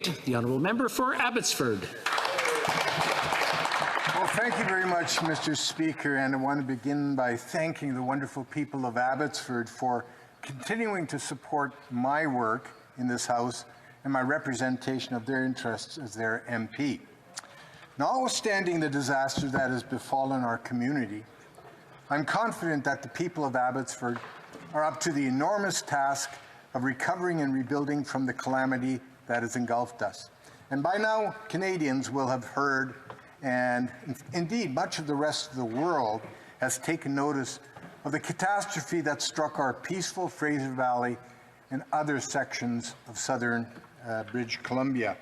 The honourable member for Abbotsford. Well, thank you very much, Mr. Speaker, and I want to begin by thanking the wonderful people of Abbotsford for continuing to support my work in this House and my representation of their interests as their MP. Notwithstanding the disaster that has befallen our community, I'm confident that the people of Abbotsford are up to the enormous task of recovering and rebuilding from the calamity that has engulfed us. And by now, Canadians will have heard, and indeed much of the rest of the world has taken notice of the catastrophe that struck our peaceful Fraser Valley and other sections of southern British Columbia.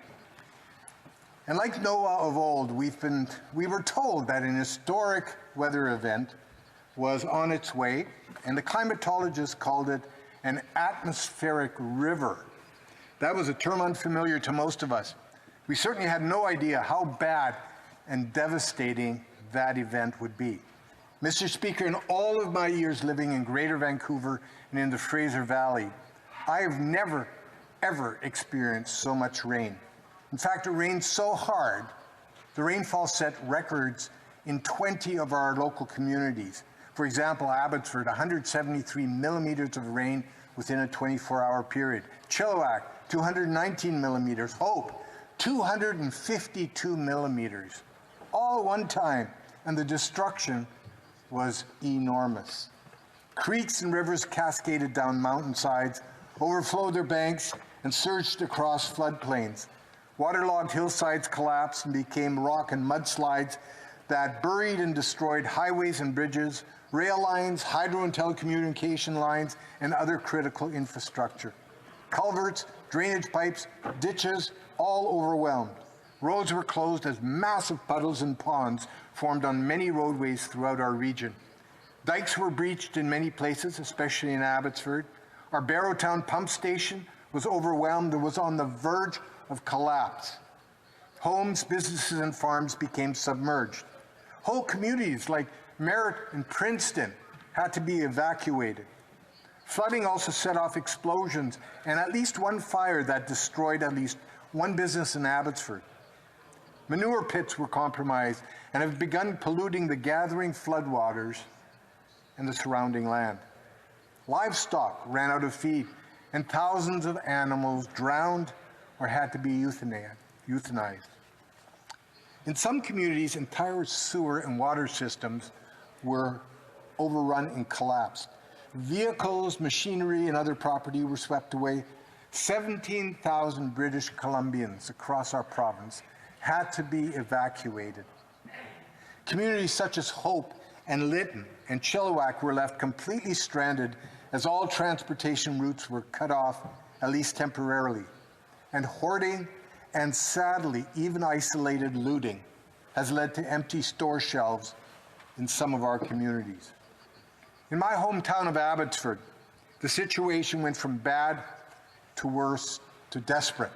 And like Noah of old, we were told that an historic weather event was on its way, and the climatologists called it an atmospheric river. That was a term unfamiliar to most of us. We certainly had no idea how bad and devastating that event would be. Mr. Speaker, in all of my years living in Greater Vancouver and in the Fraser Valley, I have never, ever experienced so much rain. In fact, it rained so hard, the rainfall set records in 20 of our local communities. For example, Abbotsford, 173 millimeters of rain within a 24-hour period. Chilliwack, 219 millimeters. Hope, 252 millimeters. All at one time, and the destruction was enormous. Creeks and rivers cascaded down mountainsides, overflowed their banks, and surged across floodplains. Waterlogged hillsides collapsed and became rock and mudslides that buried and destroyed highways and bridges, rail lines, hydro and telecommunication lines, and other critical infrastructure. Culverts, drainage pipes, ditches, all overwhelmed. Roads were closed as massive puddles and ponds formed on many roadways throughout our region. Dikes were breached in many places, especially in Abbotsford. Our Barrowtown pump station was overwhelmed and was on the verge of collapse. Homes, businesses, and farms became submerged. Whole communities like Merritt and Princeton had to be evacuated. Flooding also set off explosions and at least one fire that destroyed at least one business in Abbotsford. Manure pits were compromised and have begun polluting the gathering floodwaters and the surrounding land. Livestock ran out of feed, and thousands of animals drowned or had to be euthanized. In some communities, entire sewer and water systems were overrun and collapsed. Vehicles, machinery, and other property were swept away. 17,000 British Columbians across our province had to be evacuated. Communities such as Hope and Lytton and Chilliwack were left completely stranded as all transportation routes were cut off, at least temporarily. And hoarding and sadly even isolated looting has led to empty store shelves in some of our communities. In my hometown of Abbotsford, the situation went from bad to worse to desperate.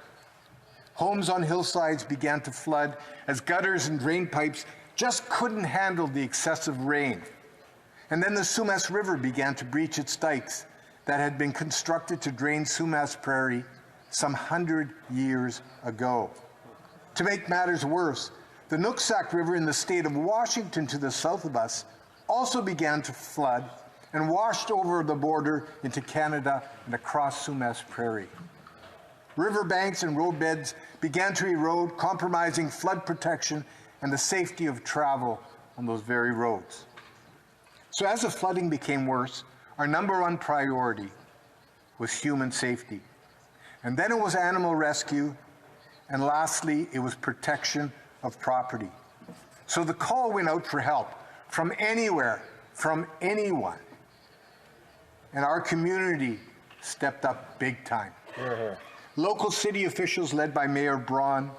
Homes on hillsides began to flood as gutters and drain pipes just couldn't handle the excessive rain. And then the Sumas River began to breach its dikes that had been constructed to drain Sumas Prairie some 100 years ago. To make matters worse, the Nooksack River in the state of Washington to the south of us also began to flood and washed over the border into Canada and across Sumas Prairie. Riverbanks and roadbeds began to erode, compromising flood protection and the safety of travel on those very roads. So as the flooding became worse, our number one priority was human safety. And then it was animal rescue, and lastly, it was protection of property. So the call went out for help from anywhere, from anyone. And our community stepped up big time. Local city officials led by Mayor Braun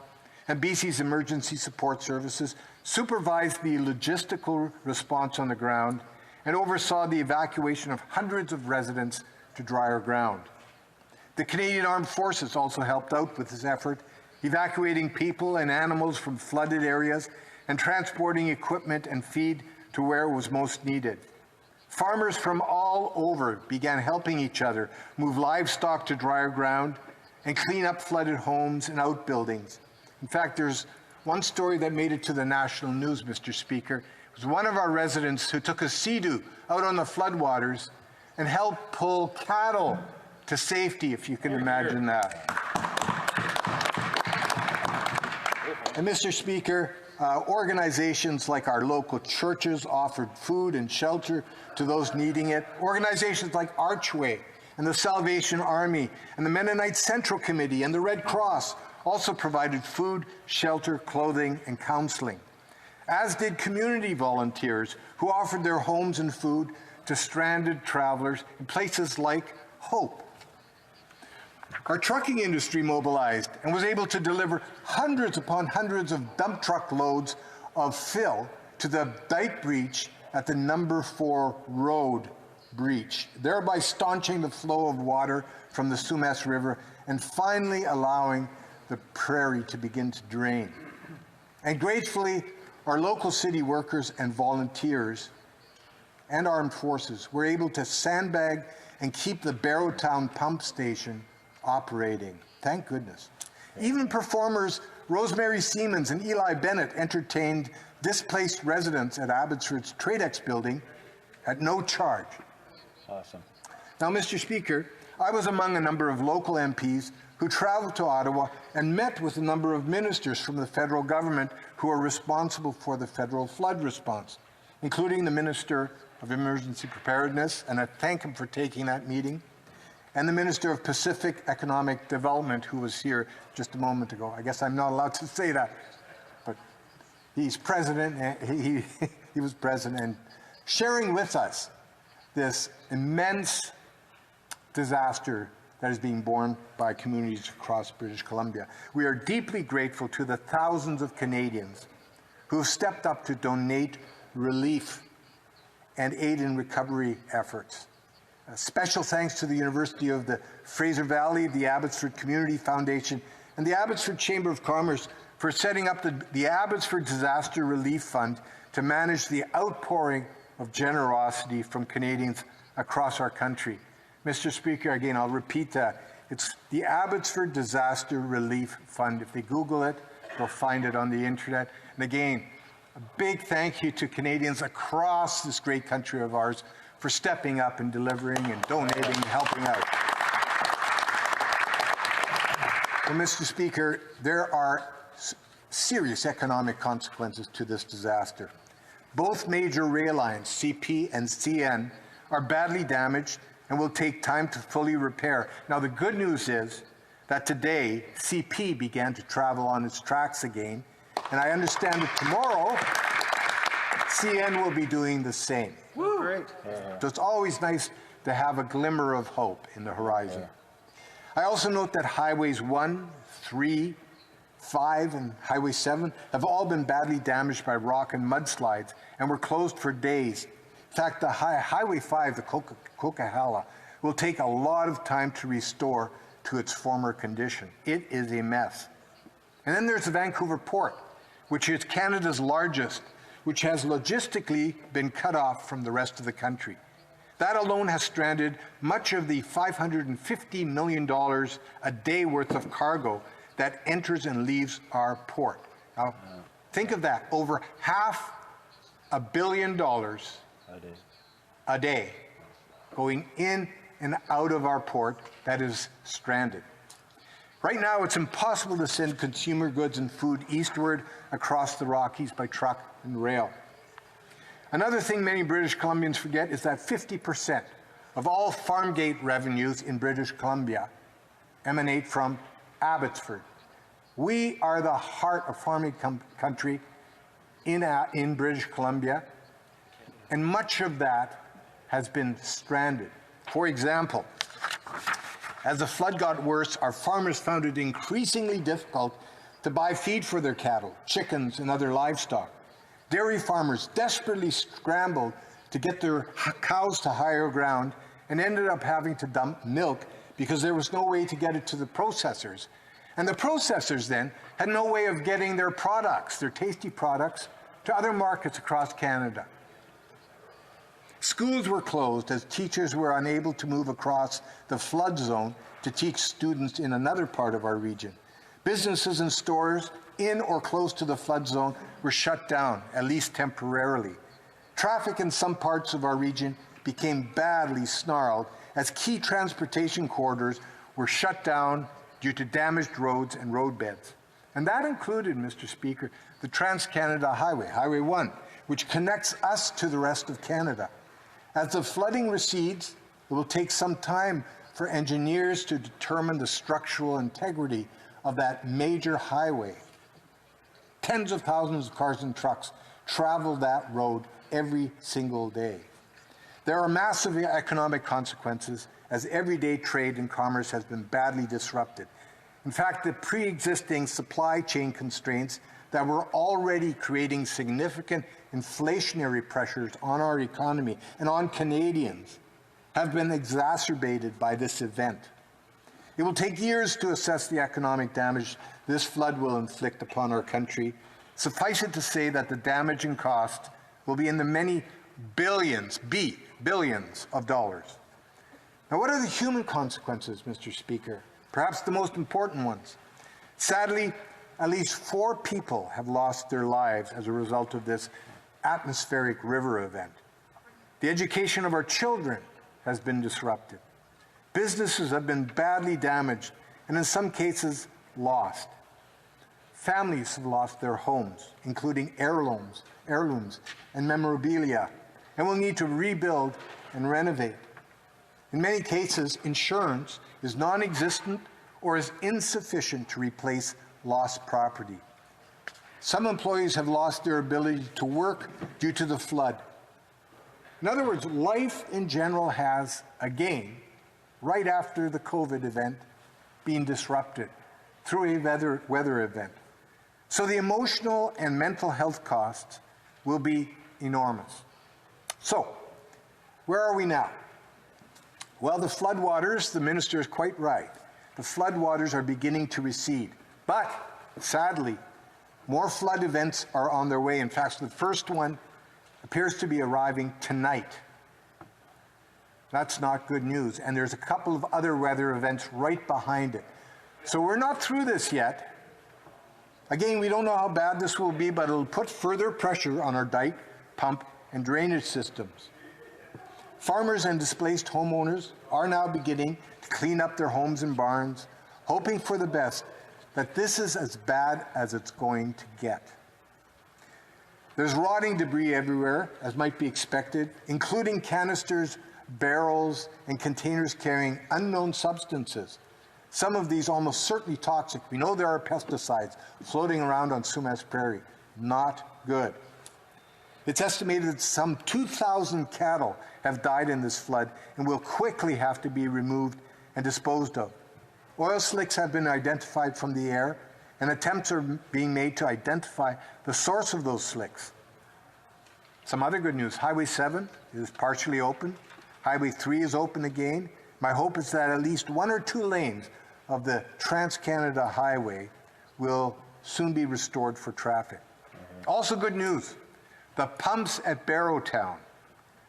and BC's Emergency Support Services supervised the logistical response on the ground and oversaw the evacuation of hundreds of residents to drier ground. The Canadian Armed Forces also helped out with this effort, evacuating people and animals from flooded areas and transporting equipment and feed to where it was most needed. Farmers from all over began helping each other move livestock to drier ground, and clean up flooded homes and outbuildings. In fact, there's one story that made it to the national news, Mr. Speaker. It was one of our residents who took a Sea-Doo out on the floodwaters and helped pull cattle to safety, if you can imagine that. And Mr. Speaker, organizations like our local churches offered food and shelter to those needing it. Organizations like Archway and the Salvation Army and the Mennonite Central Committee and the Red Cross also provided food, shelter, clothing, and counseling, as did community volunteers who offered their homes and food to stranded travelers in places like Hope. Our trucking industry mobilized and was able to deliver hundreds upon hundreds of dump truck loads of fill to the dike breach at the number 4 road breach, thereby staunching the flow of water from the Sumas River and finally allowing the prairie to begin to drain. And gratefully, our local city workers and volunteers and armed forces were able to sandbag and keep the Barrowtown pump station operating. Thank goodness. Even performers Rosemary Siemens and Eli Bennett entertained displaced residents at Abbotsford's Tradex building at no charge. Awesome. Now, Mr. Speaker, I was among a number of local MPs who traveled to Ottawa and met with a number of ministers from the federal government who are responsible for the federal flood response, including the Minister of Emergency Preparedness, and I thank him for taking that meeting, and the Minister of Pacific Economic Development, who was here just a moment ago. I guess I'm not allowed to say that, but he's president, and he was president, and sharing with us this immense disaster that is being borne by communities across British Columbia. We are deeply grateful to the thousands of Canadians who have stepped up to donate relief and aid in recovery efforts. Special thanks to the University of the Fraser Valley, the Abbotsford Community Foundation, and the Abbotsford Chamber of Commerce for setting up the Abbotsford Disaster Relief Fund to manage the outpouring of generosity from Canadians across our country. Mr. Speaker, again, I'll repeat that. It's the Abbotsford Disaster Relief Fund. If they Google it, they'll find it on the internet. And again, a big thank you to Canadians across this great country of ours for stepping up and delivering and donating and helping out. Well, Mr. Speaker, there are serious economic consequences to this disaster. Both major rail lines, CP and CN, are badly damaged and will take time to fully repair. Now, the good news is that today, CP began to travel on its tracks again, and I understand that tomorrow, CN will be doing the same. Woo. Great. So it's always nice to have a glimmer of hope in the horizon. I also note that Highways 1, 3, 5, and Highway 7 have all been badly damaged by rock and mudslides and were closed for days. In fact, the Highway 5, the Coquihalla, will take a lot of time to restore to its former condition. It is a mess. And then there's the Vancouver Port, which is Canada's largest, which has logistically been cut off from the rest of the country. That alone has stranded much of the $550 million a day worth of cargo that enters and leaves our port. Now, think of that, over $500 million a day going in and out of our port that is stranded. Right now, it's impossible to send consumer goods and food eastward across the Rockies by truck and rail. Another thing many British Columbians forget is that 50% of all farm gate revenues in British Columbia emanate from Abbotsford. We are the heart of farming country in British Columbia, and much of that has been stranded. For example, as the flood got worse, our farmers found it increasingly difficult to buy feed for their cattle, chickens, and other livestock. Dairy farmers desperately scrambled to get their cows to higher ground and ended up having to dump milk because there was no way to get it to the processors. And the processors then had no way of getting their products, their tasty products, to other markets across Canada. Schools were closed as teachers were unable to move across the flood zone to teach students in another part of our region. Businesses and stores in or close to the flood zone were shut down, at least temporarily. Traffic in some parts of our region became badly snarled as key transportation corridors were shut down due to damaged roads and roadbeds. And that included, Mr. Speaker, the Trans-Canada Highway, Highway 1, which connects us to the rest of Canada. As the flooding recedes, it will take some time for engineers to determine the structural integrity of that major highway. Tens of thousands of cars and trucks travel that road every single day. There are massive economic consequences as everyday trade and commerce has been badly disrupted. In fact, the pre-existing supply chain constraints that were already creating significant inflationary pressures on our economy and on Canadians have been exacerbated by this event. It will take years to assess the economic damage this flood will inflict upon our country. Suffice it to say that the damage and cost will be in the many billions of dollars. Now, what are the human consequences, Mr. Speaker? Perhaps the most important ones. Sadly, at least 4 people have lost their lives as a result of this atmospheric river event. The education of our children has been disrupted. Businesses have been badly damaged and in some cases lost. Families have lost their homes, including heirlooms and memorabilia, and will need to rebuild and renovate. In many cases, insurance is non-existent or is insufficient to replace lost property. Some employees have lost their ability to work due to the flood. In other words, life in general has, again, right after the COVID event, been disrupted through a weather event. So the emotional and mental health costs will be enormous. So, where are we now? Well, the floodwaters, the minister is quite right. The floodwaters are beginning to recede. But, sadly, more flood events are on their way. In fact, the first one appears to be arriving tonight. That's not good news. And there's a couple of other weather events right behind it. So we're not through this yet. Again, we don't know how bad this will be, but it'll put further pressure on our dike, pump, and drainage systems. Farmers and displaced homeowners are now beginning to clean up their homes and barns, hoping for the best, that this is as bad as it's going to get. There's rotting debris everywhere, as might be expected, including canisters, barrels, and containers carrying unknown substances. Some of these almost certainly toxic. We know there are pesticides floating around on Sumas Prairie. Not good. It's estimated that some 2,000 cattle have died in this flood and will quickly have to be removed and disposed of. Oil slicks have been identified from the air, and attempts are being made to identify the source of those slicks. Some other good news. Highway 7 is partially open. Highway 3 is open again. My hope is that at least 1 or 2 lanes of the Trans-Canada Highway will soon be restored for traffic. Also good news. The pumps at Barrowtown,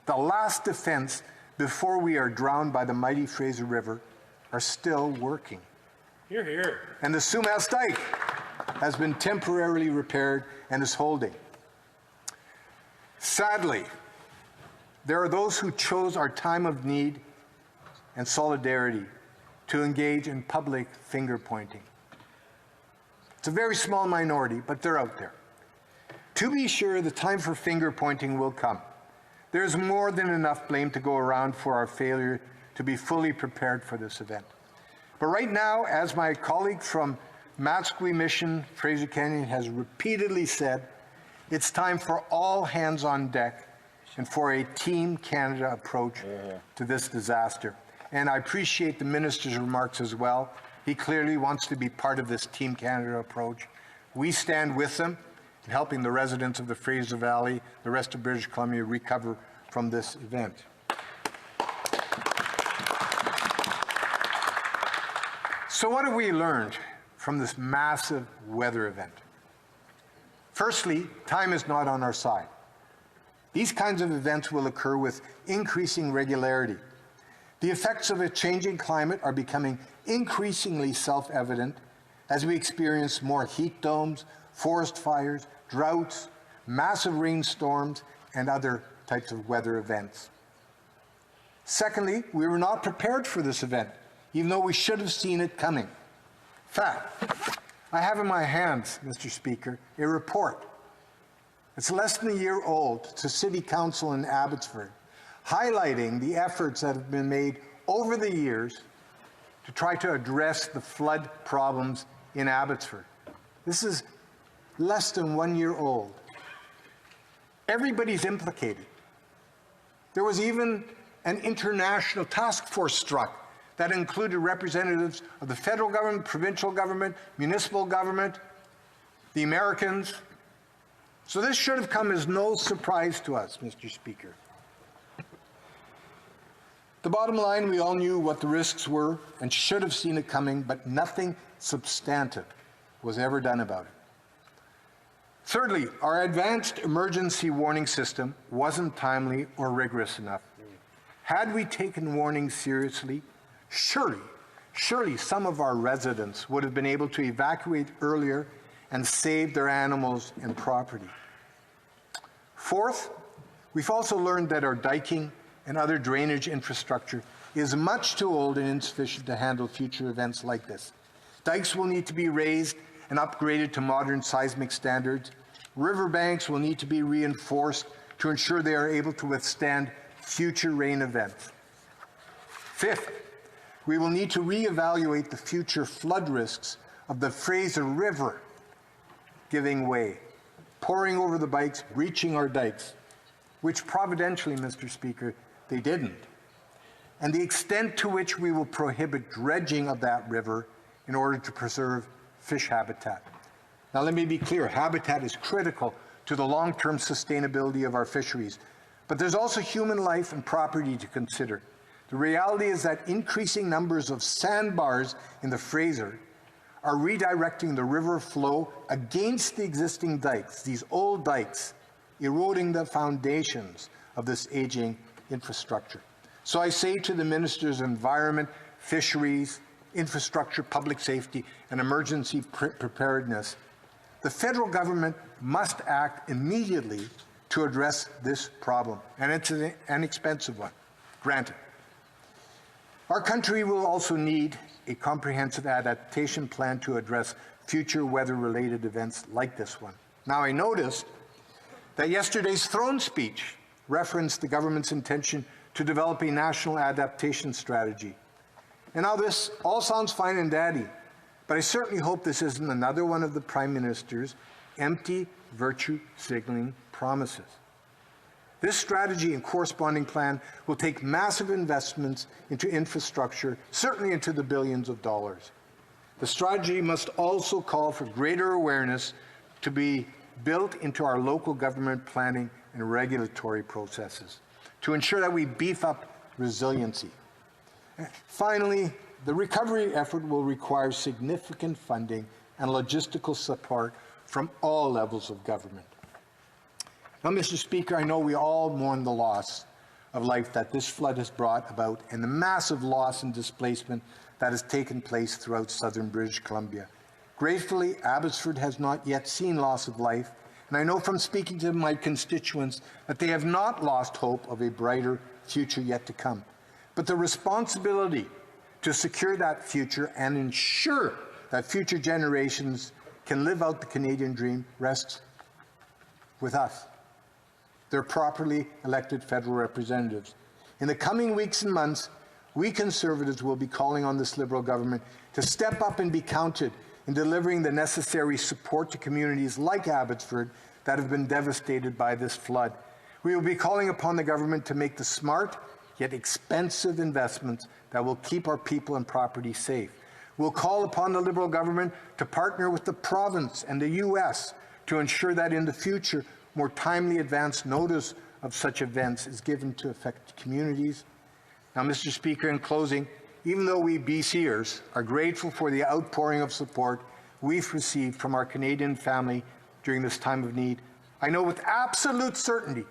the last defense before we are drowned by the mighty Fraser River, are still working. Hear, hear. And the Sumas Dike has been temporarily repaired and is holding. Sadly, there are those who chose our time of need and solidarity to engage in public finger-pointing. It's a very small minority, but they're out there. To be sure, the time for finger-pointing will come. There's more than enough blame to go around for our failure to be fully prepared for this event. But right now, as my colleague from Matsqui Mission, Fraser Canyon, has repeatedly said, it's time for all hands on deck and for a Team Canada approach to this disaster. And I appreciate the minister's remarks as well. He clearly wants to be part of this Team Canada approach. We stand with him in helping the residents of the Fraser Valley, the rest of British Columbia, recover from this event. So what have we learned from this massive weather event? Firstly, time is not on our side. These kinds of events will occur with increasing regularity. The effects of a changing climate are becoming increasingly self-evident as we experience more heat domes, forest fires, droughts, massive rainstorms, and other types of weather events. Secondly, we were not prepared for this event, even though we should have seen it coming. In fact, I have in my hands, Mr. Speaker, a report. It's less than a year old to City Council in Abbotsford, highlighting the efforts that have been made over the years to try to address the flood problems in Abbotsford. This is less than 1 year old. Everybody's implicated. There was even an international task force struck that included representatives of the federal government, provincial government, municipal government, the Americans. So this should have come as no surprise to us, Mr. Speaker. The bottom line, we all knew what the risks were and should have seen it coming, but nothing substantive was ever done about it. Thirdly, our advanced emergency warning system wasn't timely or rigorous enough. Had we taken warnings seriously, surely some of our residents would have been able to evacuate earlier and save their animals and property. Fourth, we've also learned that our diking and other drainage infrastructure is much too old and insufficient to handle future events like this. Dikes will need to be raised and upgraded to modern seismic standards. Riverbanks will need to be reinforced to ensure they are able to withstand future rain events. Fifth, we will need to reevaluate the future flood risks of the Fraser River giving way, pouring over the bikes, reaching our dikes, which providentially, Mr. Speaker, they didn't, and the extent to which we will prohibit dredging of that river in order to preserve fish habitat. Now, let me be clear, habitat is critical to the long-term sustainability of our fisheries, but there's also human life and property to consider. The reality is that increasing numbers of sandbars in the Fraser are redirecting the river flow against the existing dikes, these old dikes, eroding the foundations of this aging infrastructure. So I say to the Ministers of Environment, Fisheries, Infrastructure, Public Safety, and Emergency Preparedness, the federal government must act immediately to address this problem, and it's an expensive one, granted. Our country will also need a comprehensive adaptation plan to address future weather-related events like this one. Now, I noticed that yesterday's throne speech referenced the government's intention to develop a national adaptation strategy. And now this all sounds fine and dandy, but I certainly hope this isn't another one of the Prime Minister's empty virtue signaling promises. This strategy and corresponding plan will take massive investments into infrastructure, certainly into the billions of dollars. The strategy must also call for greater awareness to be built into our local government planning and regulatory processes to ensure that we beef up resiliency. Finally, the recovery effort will require significant funding and logistical support from all levels of government. Now, Mr. Speaker, I know we all mourn the loss of life that this flood has brought about and the massive loss and displacement that has taken place throughout southern British Columbia. Gratefully, Abbotsford has not yet seen loss of life, and I know from speaking to my constituents that they have not lost hope of a brighter future yet to come. But the responsibility to secure that future and ensure that future generations can live out the Canadian dream rests with us. They're properly elected federal representatives. In the coming weeks and months, we Conservatives will be calling on this Liberal government to step up and be counted in delivering the necessary support to communities like Abbotsford that have been devastated by this flood. We will be calling upon the government to make the smart yet expensive investments that will keep our people and property safe. We'll call upon the Liberal government to partner with the province and the U.S. to ensure that in the future, more timely advance notice of such events is given to affected communities. Now, Mr. Speaker, in closing, even though we BCers are grateful for the outpouring of support we've received from our Canadian family during this time of need, I know with absolute certainty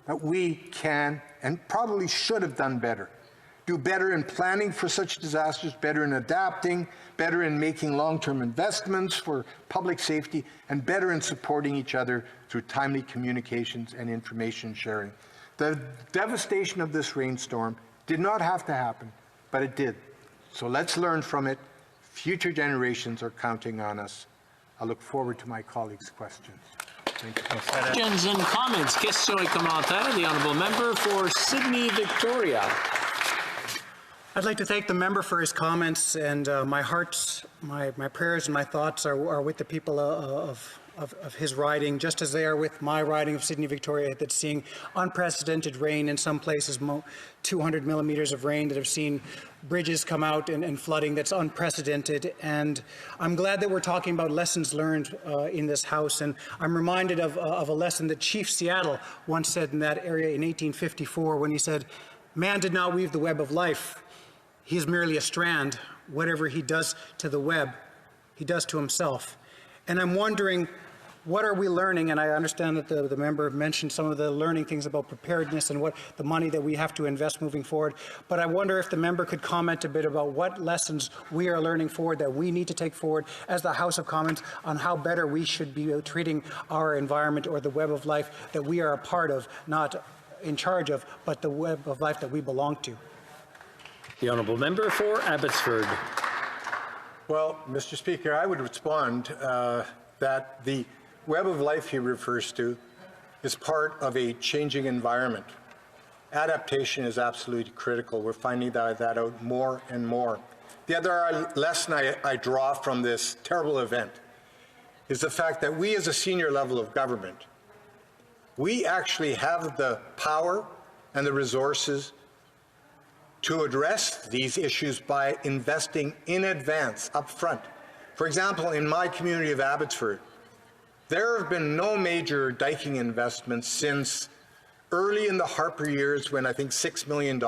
that we can and probably should have done better. Do better in planning for such disasters, better in adapting, better in making long-term investments for public safety, and better in supporting each other through timely communications and information sharing. The devastation of this rainstorm did not have to happen, but it did. So let's learn from it. Future generations are counting on us. I look forward to my colleagues' questions. Thank you. Questions and comments. Questions et commentaires. The honourable member for Sydney Victoria. I'd like to thank the member for his comments, and my prayers and my thoughts are with the people of his riding, just as they are with my riding of Sydney Victoria, that's seeing unprecedented rain in some places, 200 millimeters of rain, that have seen bridges come out and flooding that's unprecedented. And I'm glad that we're talking about lessons learned in this House. And I'm reminded of a lesson that Chief Seattle once said in that area in 1854, when he said, "Man did not weave the web of life. He is merely a strand. Whatever he does to the web, he does to himself." And I'm wondering, what are we learning? And I understand that the member mentioned some of the learning things about preparedness and what the money that we have to invest moving forward. But I wonder if the member could comment a bit about what lessons we are learning forward, that we need to take forward as the House of Commons, on how better we should be treating our environment, or the web of life that we are a part of, not in charge of, but the web of life that we belong to. The honourable member for Abbotsford. Well, Mr. Speaker, I would respond that the web of life he refers to is part of a changing environment. Adaptation is absolutely critical. We're finding that out more and more. The other lesson I draw from this terrible event is the fact that we, as a senior level of government, we actually have the power and the resources to address these issues by investing in advance, up front. For example, in my community of Abbotsford, there have been no major diking investments since early in the Harper years, when I think $6 million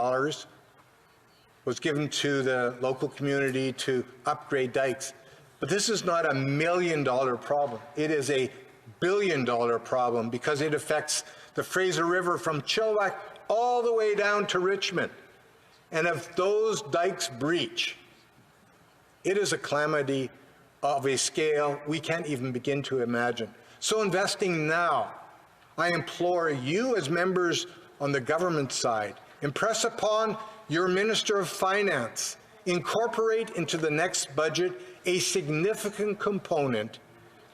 was given to the local community to upgrade dikes. But this is not a $1 million problem. It is a $1 billion problem, because it affects the Fraser River from Chilliwack all the way down to Richmond. And if those dikes breach, it is a calamity of a scale we can't even begin to imagine. So investing now, I implore you as members on the government side, impress upon your Minister of Finance, incorporate into the next budget a significant component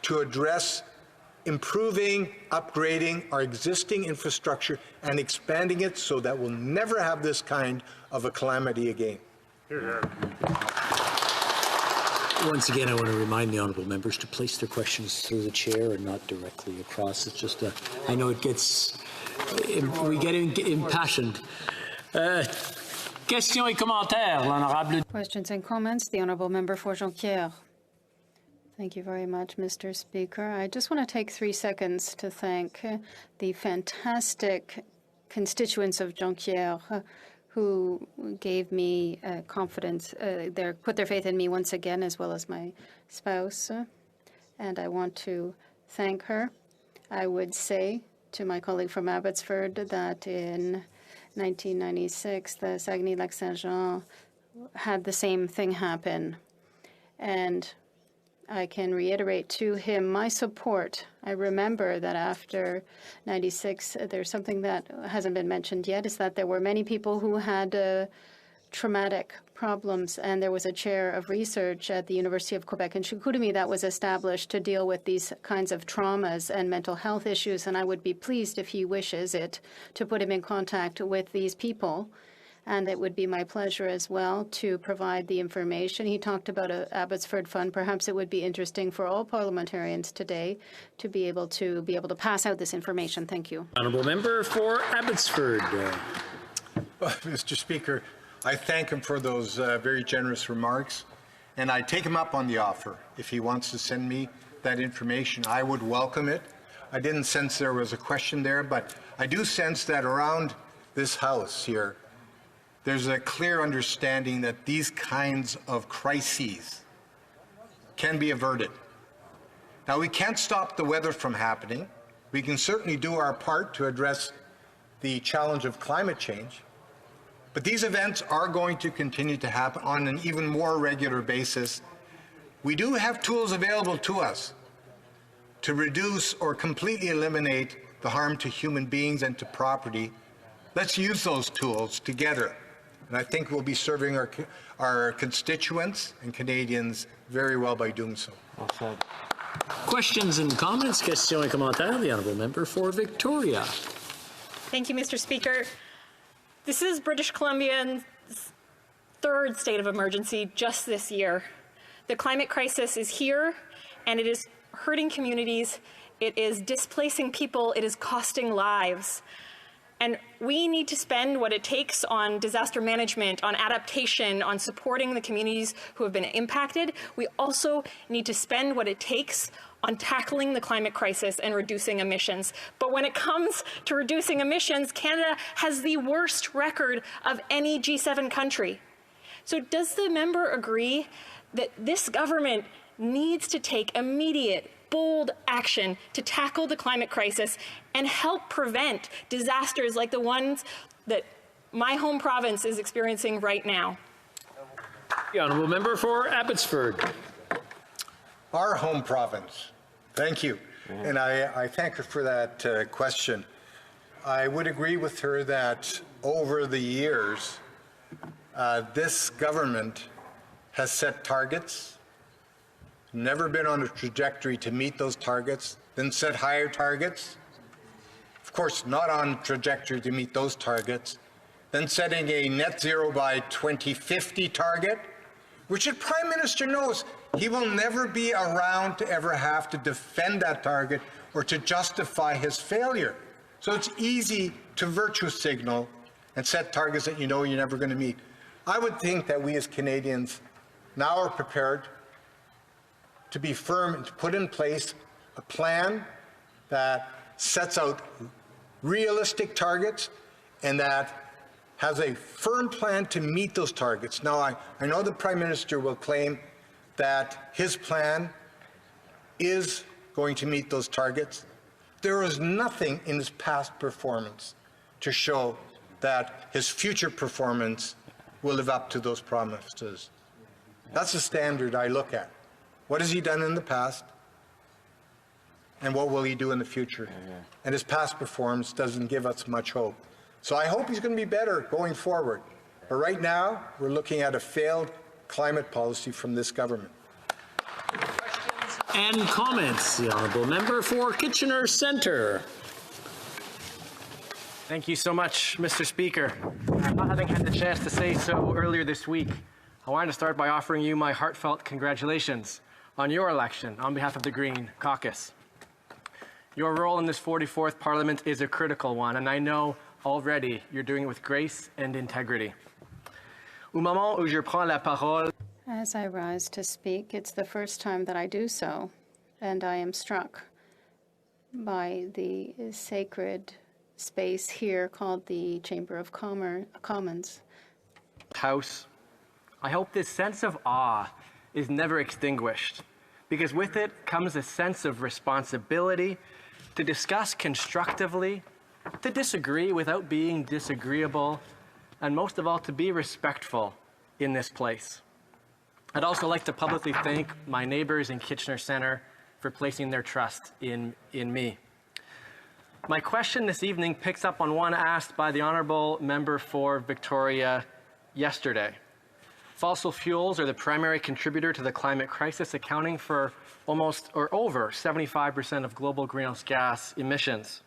to address improving, upgrading our existing infrastructure and expanding it so that we'll never have this kind of a calamity again. Once again, I want to remind the honourable members to place their questions through the chair and not directly across. It's just I know it gets, we get impassioned. Questions et commentaires, l'honorable. Questions and comments. The honourable member for Jonquière. Thank you very much, Mr. Speaker. I just want to take 3 seconds to thank the fantastic constituents of Jonquière who gave me confidence, put their faith in me once again, as well as my spouse. And I want to thank her. I would say to my colleague from Abbotsford that in 1996, the Saguenay-Lac-Saint-Jean had the same thing happen. And I can reiterate to him my support. I remember that after 96, there's something that hasn't been mentioned yet, is that there were many people who had traumatic problems, and there was a chair of research at the University of Quebec in Chicoutimi that was established to deal with these kinds of traumas and mental health issues, and I would be pleased, if he wishes it, to put him in contact with these people. And it would be my pleasure as well to provide the information. He talked about a Abbotsford Fund. Perhaps it would be interesting for all parliamentarians today to be able to pass out this information. Thank you. Honourable member for Abbotsford. Mr. Speaker, I thank him for those very generous remarks, and I take him up on the offer. If he wants to send me that information, I would welcome it. I didn't sense there was a question there, but I do sense that around this House here, there's a clear understanding that these kinds of crises can be averted. Now, we can't stop the weather from happening. We can certainly do our part to address the challenge of climate change. But these events are going to continue to happen on an even more regular basis. We do have tools available to us to reduce or completely eliminate the harm to human beings and to property. Let's use those tools together. And I think we'll be serving our constituents and Canadians very well by doing so. Well said. Questions and comments? Question et commentaire. The honourable member for Victoria. Thank you, Mr. Speaker. This is British Columbia's third state of emergency just this year. The climate crisis is here, and it is hurting communities. It is displacing people. It is costing lives. And we need to spend what it takes on disaster management, on adaptation, on supporting the communities who have been impacted. We also need to spend what it takes on tackling the climate crisis and reducing emissions. But when it comes to reducing emissions, Canada has the worst record of any G7 country. So does the member agree that this government needs to take immediate, bold action to tackle the climate crisis and help prevent disasters like the ones that my home province is experiencing right now? The honourable member for Abbotsford. Our home province. Thank you. And I thank her for that question. I would agree with her that over the years, this government has set targets, never been on a trajectory to meet those targets, then set higher targets, of course not on trajectory to meet those targets, then setting a net zero by 2050 target, which the Prime Minister knows he will never be around to ever have to defend that target or to justify his failure. So it's easy to virtue signal and set targets that you know you're never going to meet. I would think that we as Canadians now are prepared to be firm and to put in place a plan that sets out realistic targets and that has a firm plan to meet those targets. Now, I know the Prime Minister will claim that his plan is going to meet those targets. There is nothing in his past performance to show that his future performance will live up to those promises. That's the standard I look at. What has he done in the past? And what will he do in the future? And his past performance doesn't give us much hope. So I hope he's going to be better going forward. But right now, we're looking at a failed climate policy from this government. And comments. The honourable member for Kitchener Centre. Thank you so much, Mr. Speaker. Not having had the chance to say so earlier this week, I wanted to start by offering you my heartfelt congratulations on your election on behalf of the Green Caucus. Your role in this 44th Parliament is a critical one, and I know already you're doing it with grace and integrity. Au moment où je prends la parole, As I rise to speak, it's the first time that I do so, and I am struck by the sacred space here called the Chamber of Commons. House, I hope this sense of awe is never extinguished, because with it comes a sense of responsibility to discuss constructively, to disagree without being disagreeable, and most of all, to be respectful in this place. I'd also like to publicly thank my neighbors in Kitchener Centre for placing their trust in me. My question this evening picks up on one asked by the honourable member for Victoria yesterday. Fossil fuels are the primary contributor to the climate crisis, accounting for almost or over 75% of global greenhouse gas emissions.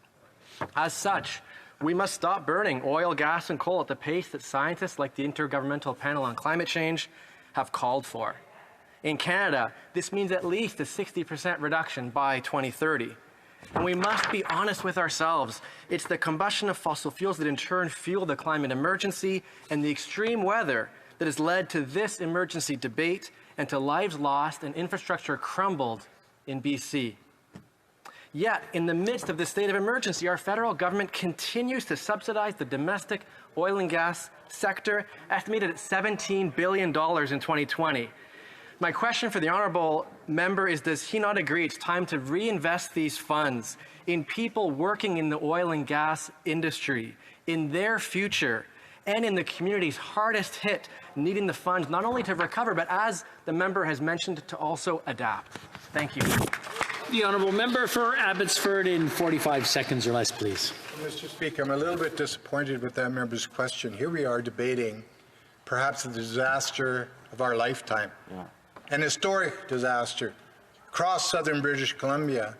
As such, we must stop burning oil, gas, and coal at the pace that scientists like the Intergovernmental Panel on Climate Change have called for. In Canada, this means at least a 60% reduction by 2030. And we must be honest with ourselves. It's the combustion of fossil fuels that in turn fuel the climate emergency and the extreme weather that has led to this emergency debate and to lives lost and infrastructure crumbled in BC. Yet, in the midst of this state of emergency, our federal government continues to subsidize the domestic oil and gas sector, estimated at $17 billion in 2020. My question for the honourable member is, does he not agree it's time to reinvest these funds in people working in the oil and gas industry, in their future, and in the communities hardest hit, needing the funds not only to recover, but as the member has mentioned, to also adapt? Thank you. The honourable member for Abbotsford in 45 seconds or less, please. Mr. Speaker, I'm a little bit disappointed with that member's question. Here we are debating perhaps the disaster of our lifetime, an historic disaster across southern British Columbia.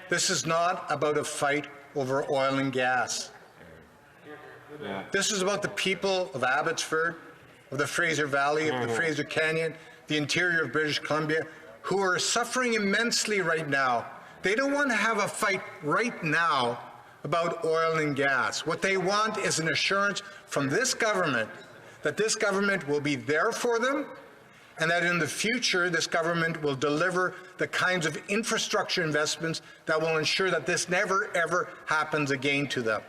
This is not about a fight over oil and gas. This is about the people of Abbotsford, of the Fraser Valley, of the Fraser Canyon, the interior of British Columbia, who are suffering immensely right now. They don't want to have a fight right now about oil and gas. What they want is an assurance from this government that this government will be there for them, and that in the future this government will deliver the kinds of infrastructure investments that will ensure that this never ever happens again to them.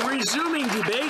Resuming debate.